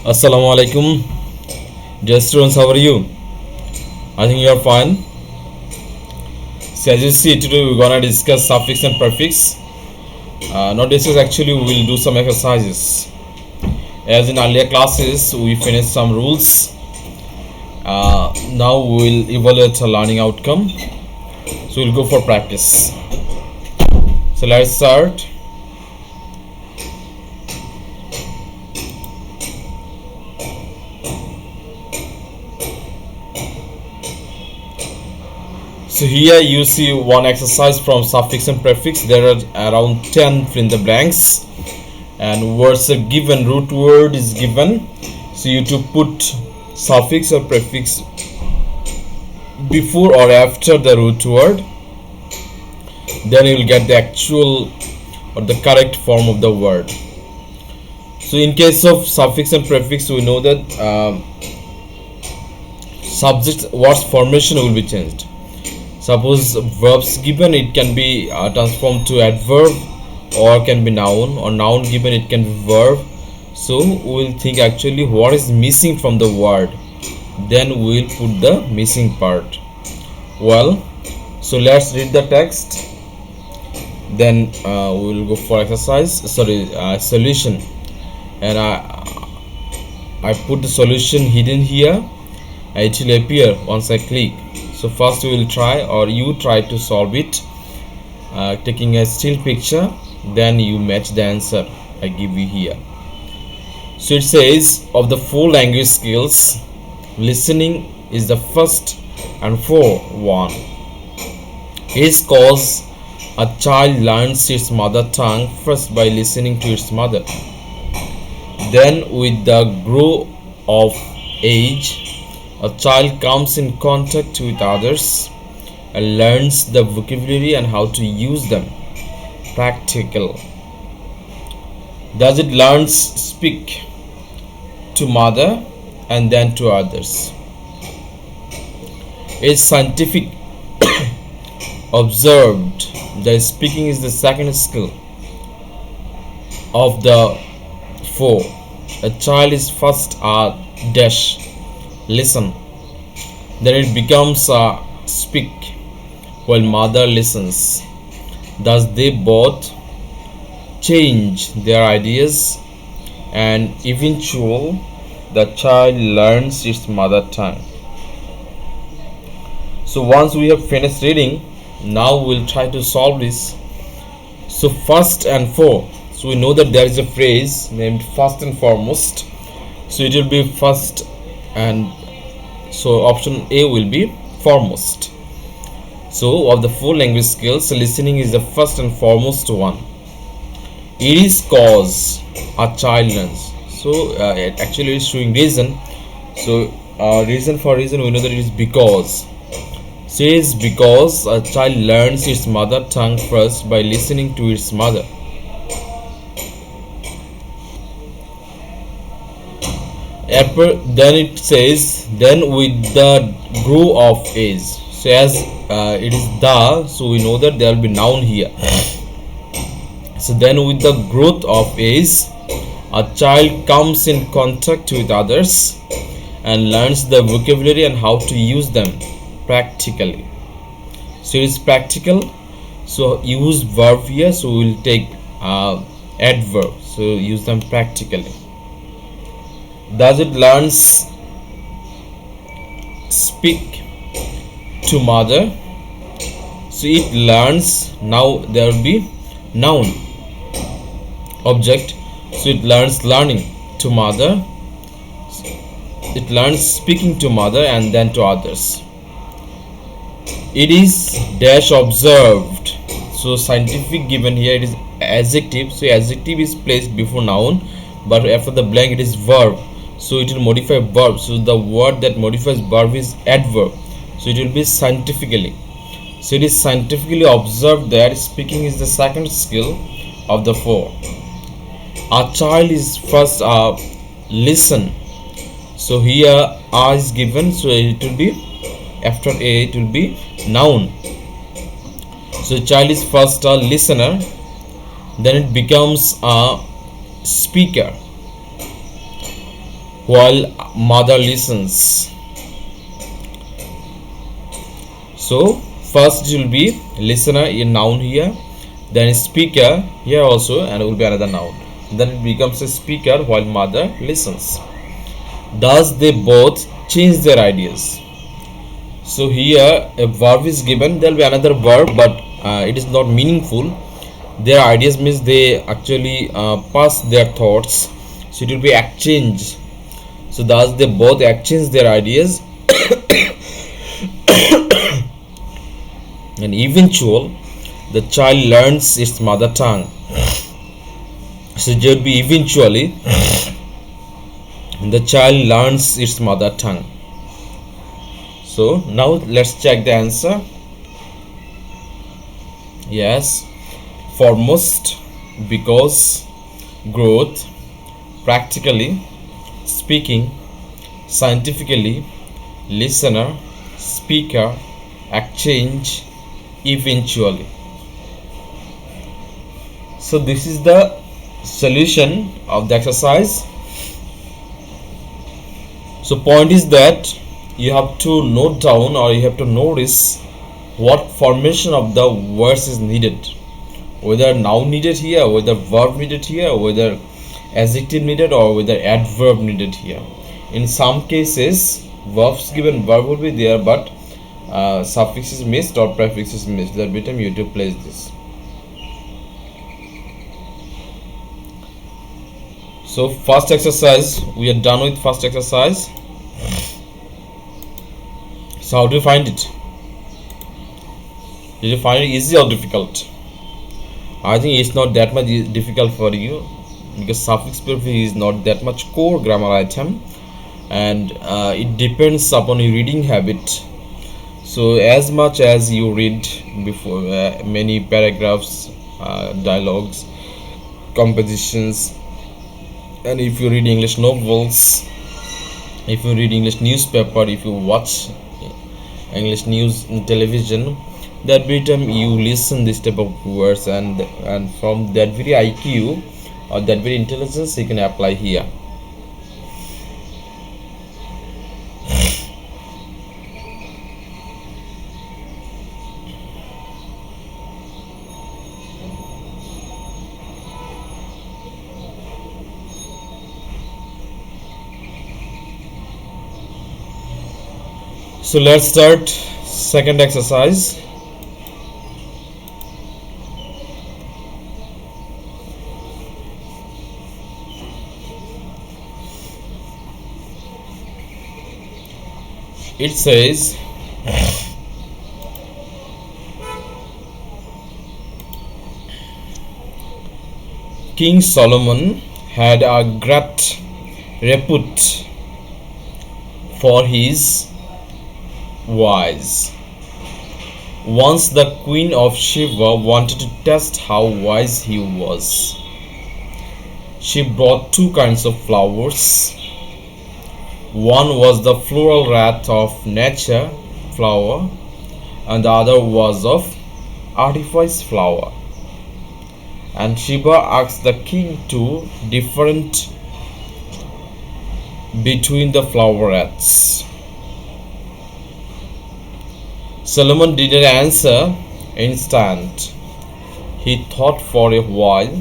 Assalamu alaikum. Dear students, how are you? I think you are fine. So as you see, today we're gonna discuss suffix and prefix. Now this is actually we will do some exercises. As in earlier classes, we finished some rules. Now we will evaluate a learning outcome. So we'll go for practice. So let's start. So here you see one exercise from suffix and prefix. There are around 10 fill in the blanks, and words are given, root word is given. So you to put suffix or prefix before or after the root word, then you will get the actual or the correct form of the word. So in case of suffix and prefix, we know that subject words formation will be changed. Suppose verbs given, it can be transformed to adverb or can be noun, or noun given, it can be verb. So we will think actually what is missing from the word, then we will put the missing part. Well, so let's read the text, then we will go for solution. And I put the solution hidden here, and it will appear once I click. So first we will try, or you try to solve it, taking a still picture, then you match the answer I give you here. So it says, of the 4 language skills, listening is the first and one. Is cause a child learns its mother tongue first by listening to its mother. Then with the growth of age, a child comes in contact with others and learns the vocabulary and how to use them. Practical. Does it learns speak to mother and then to others? Is scientific observed. The speaking is the second skill of the 4. A child is first dash listen, then it becomes speak while mother listens. Thus they both change their ideas, and eventually the child learns its mother tongue. So once we have finished reading, now we'll try to solve this. So first and 4, so we know that there is a phrase named first and foremost, so it will be first, and so option A will be foremost. So of the 4 language skills, listening is the first and foremost one. It is cause a child learns. So it actually is showing reason. So reason we know that it is because. So it is because a child learns its mother tongue first by listening to its mother. Then it says, then with the growth of age. So as it is the, so we know that there will be noun here. So then with the growth of age, a child comes in contact with others and learns the vocabulary and how to use them practically. So it is practical. So use verb here, so we will take adverb, so use them practically. Does it learns speak to mother? So it learns, now there will be noun object, so it learns learning to mother, it learns speaking to mother and then to others. It is dash observed. So scientific given here, it is adjective, so adjective is placed before noun, but after the blank it is verb, so it will modify verb. So the word that modifies verb is adverb, so it will be scientifically. So it is scientifically observed that speaking is the second skill of the 4. A child is first listen. So here A is given, so it will be after A it will be noun. So child is first a listener, then it becomes a speaker. while mother listens. So first it will be listener in noun here, then speaker here also, and it will be another noun. Then it becomes a speaker while mother listens. Thus they both change their ideas. So here a verb is given, there will be another verb, but it is not meaningful. Their ideas means they actually pass their thoughts, so it will be exchange. So thus they both exchange their ideas. And eventual, the child learns its mother tongue. So it will be eventually the child learns its mother tongue. So now let's check the answer. Yes, foremost, because, growth, practically, speaking, scientifically, listener, speaker, exchange, eventually. So this is the solution of the exercise. So point is that you have to note down, or you have to notice what formation of the words is needed, whether noun needed here, whether verb needed here, whether adjective needed, or whether adverb needed here. In some cases verbs given, verb will be there, but suffix is missed or prefix is missed. That bit time you have to place this. So first exercise, we are done with first exercise. So how do you find it? Did you find it easy or difficult? I think it's not that much difficult for you, because suffix prefix is not that much core grammar item, and it depends upon your reading habit. So as much as you read before many paragraphs, dialogues, compositions, and if you read English novels, if you read English newspaper, if you watch English news in television, that bit time you listen this type of words, and from that very IQ or that very intelligence you can apply here. So let's start second exercise. It says, King Solomon had a great repute for his wise. Once the Queen of Sheba wanted to test how wise he was. She brought two kinds of flowers. One was the floral wreath of nature flower, and the other was of artifice flower. And Sheba asked the king to different between the flowerets. Solomon didn't answer instant. He thought for a while.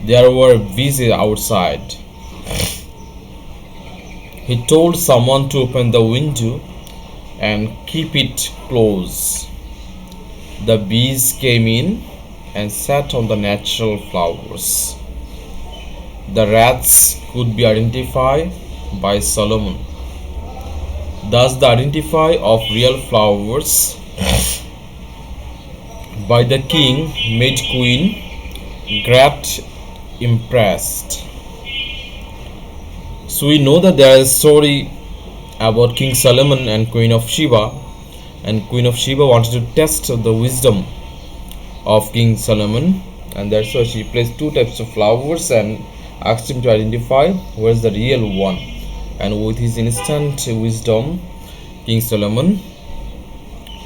There were bees outside. He told someone to open the window and keep it closed. The bees came in and sat on the natural flowers. The rats could be identified by Solomon. Thus the identify of real flowers by the king made Queen great impressed. So we know that there is a story about King Solomon and Queen of Sheba, and Queen of Sheba wanted to test the wisdom of King Solomon, and that's why she placed two types of flowers and asked him to identify where is the real one. And with his instant wisdom, King Solomon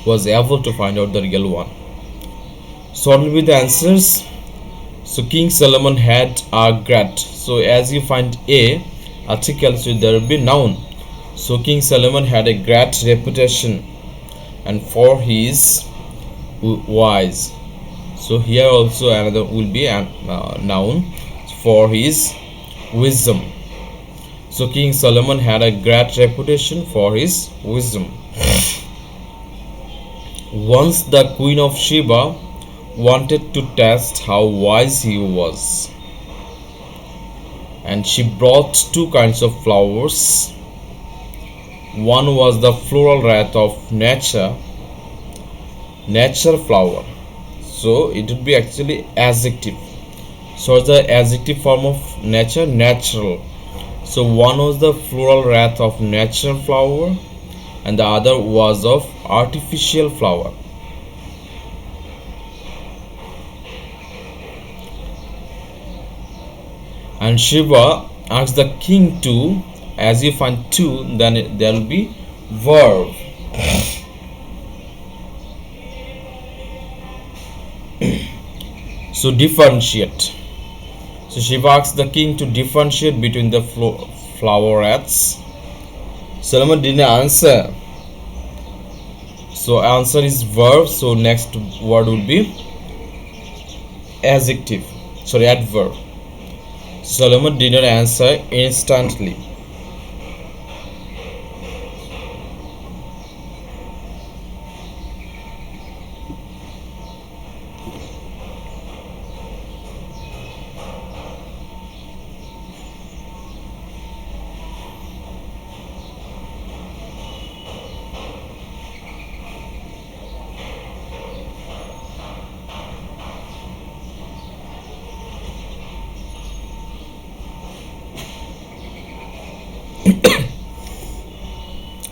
was able to find out the real one. So on with the answers. So King Solomon had a great. So as you find A, article, so there will be noun. So King Solomon had a great reputation and for his wise. So here also another will be a noun, for his wisdom. So King Solomon had a great reputation for his wisdom. Once the Queen of Sheba wanted to test how wise he was, and she brought two kinds of flowers. One was the floral wreath of nature flower, so it would be actually adjective. So the adjective form of nature, natural. So one was the floral wreath of natural flower and the other was of artificial flower. And Shiva asked the king to, as you find two, then there will be verb. So differentiate. So Shiva asked the king to differentiate between the flowerets. Solomon didn't answer. So answer is verb. So next word would be adjective. Sorry, adverb. Solomon did not answer instantly.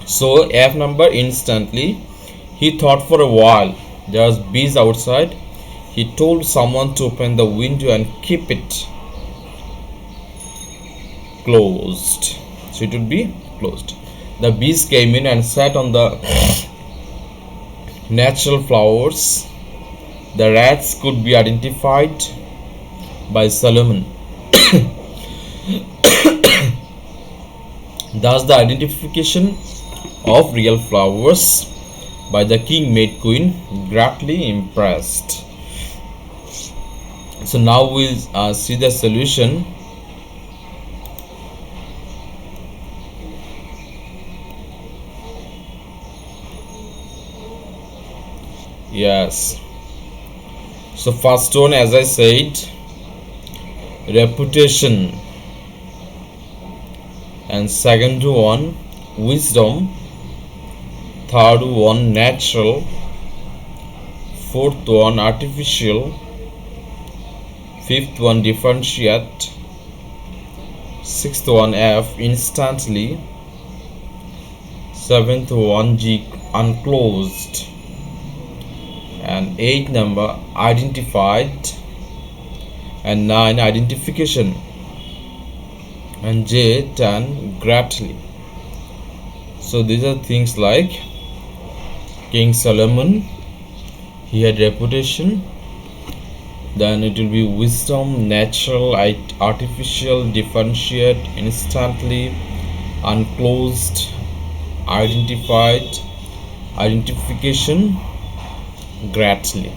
So F number, instantly. He thought for a while. There was bees outside. He told someone to open the window and keep it closed. So it would be closed. The bees came in and sat on the natural flowers. The rats could be identified by Solomon. Thus the identification of real flowers by the king made Queen greatly impressed. So now we'll see the solution. Yes. So first one, as I said, reputation, and second one wisdom, third one natural, fourth one artificial, fifth one differentiate, sixth one F instantly, seventh one G unclosed, and 8 number identified, and 9 identification, and J 10 greatly. So these are things like King Solomon, he had reputation, then it will be wisdom, natural, artificial, differentiate, instantly, unclosed, identified, identification, greatly.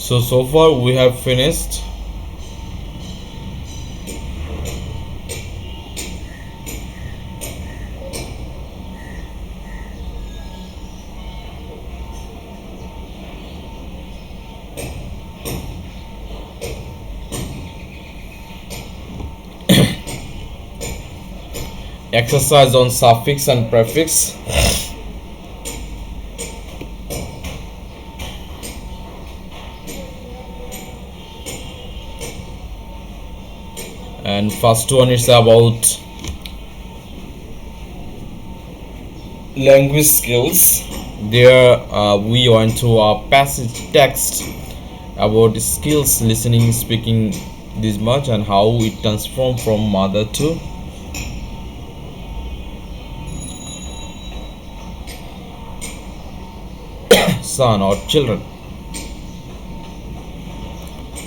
So far we have finished exercise on suffix and prefix. And first one is about language skills. There we went to a passage text about skills listening, speaking, this much, and how it transforms from mother to son or children.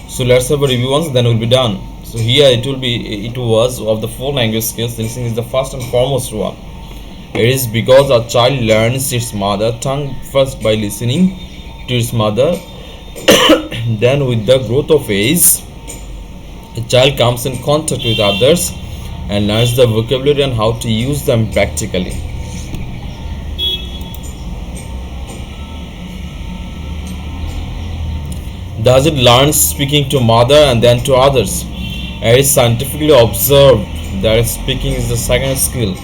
So let's have a review once, then we'll be done. So here it was of the four language skills, listening is the first and foremost one. It is because a child learns its mother tongue first by listening to its mother. Then with the growth of age, a child comes in contact with others and learns the vocabulary and how to use them practically. Thus it learns speaking to mother and then to others. It is scientifically observed that speaking is the second skill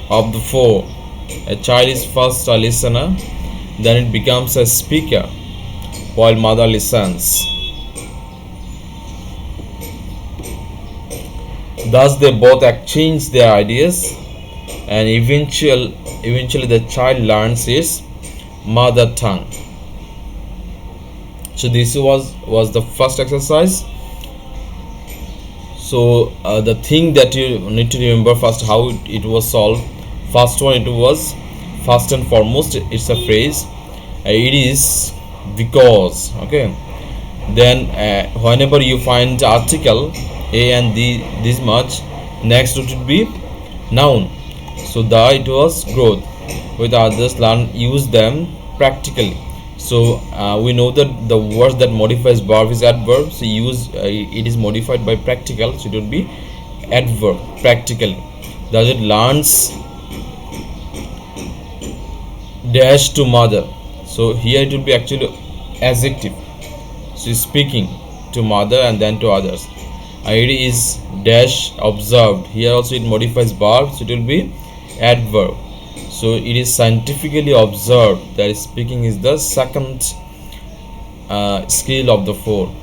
of the four. A child is first a listener, then it becomes a speaker while mother listens. Thus they both exchange their ideas and eventually the child learns his mother tongue. So this was the first exercise. So the thing that you need to remember first, how it was solved. First one, it was first and foremost, it's a phrase. It is because. Okay. Then whenever you find article a and the this much, next it would be noun. So it was growth. With others, learn, use them practically. So we know that the word that modifies verb is adverb. So it is modified by practical. So it would be adverb, practically. Thus it learns dash to mother. So here it will be actually adjective. So speaking to mother and then to others. It is dash observed. Here also it modifies verb. So it will be adverb. So it is scientifically observed that speaking is the second skill of the four.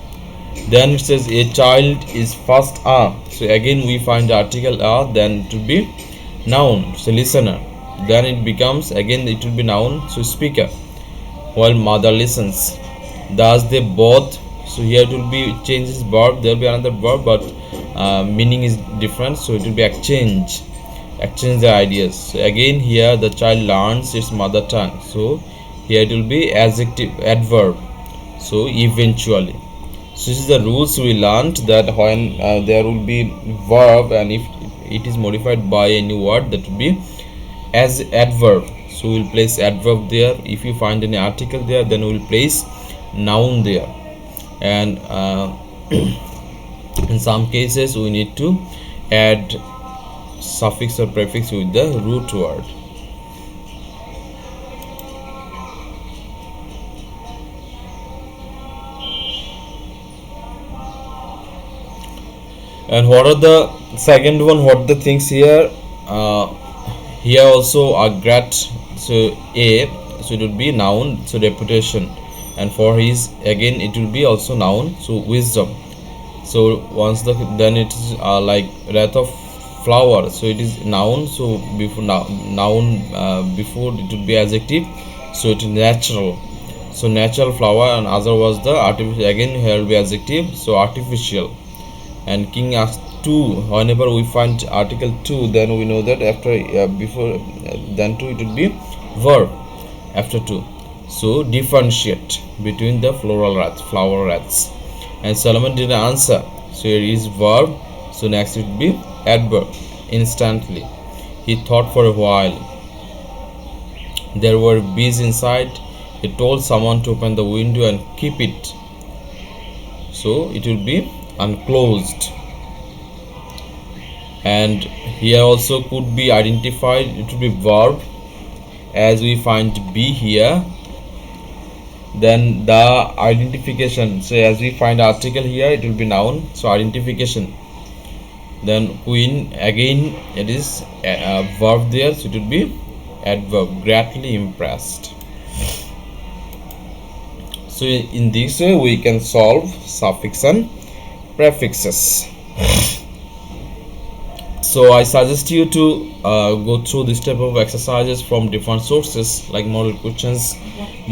Then it says a child is first a. So again we find the article a, then it will be noun. So listener. Then it becomes, again it will be noun. So speaker while mother listens. Thus they both. So here it will be changes verb. There will be another verb, but meaning is different. So it will be exchange the ideas. So again here the child learns its mother tongue. So here it will be adverb. So eventually. So this is the rules we learned, that when there will be verb and if it is modified by any word, that will be as adverb. So we will place adverb there. If you find any article there, then we will place noun there. And in some cases we need to add suffix or prefix with the root word. And what are the second one, what the things here? Here also a great. So a, so it would be noun, so reputation, and for his, again it will be also noun, so wisdom. So once then it is like wreath of flower, so it is noun. So before noun before it would be adjective, so it is natural. So natural flower, and other was the artificial, again here will be adjective, so artificial. And king asked two. Whenever we find article two, then we know that after before then two it would be verb after two. So differentiate between the flower wreaths. And Solomon didn't answer, so here is verb. So next it would be adverb. Instantly he thought for a while. There were bees inside. He told someone to open the window and keep it. So it will be unclosed. And here also could be identified, it will be verb, as we find be here. Then the identification, so as we find article here, it will be noun, so identification. Then queen, again it is a verb there, so it will be adverb, greatly impressed. So in this way we can solve suffix and prefixes. So I suggest you to go through this type of exercises from different sources like model questions,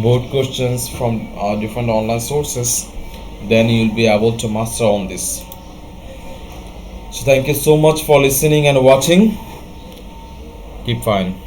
board questions from different online sources. Then you'll be able to master on this. So thank you so much for listening and watching. Keep fine.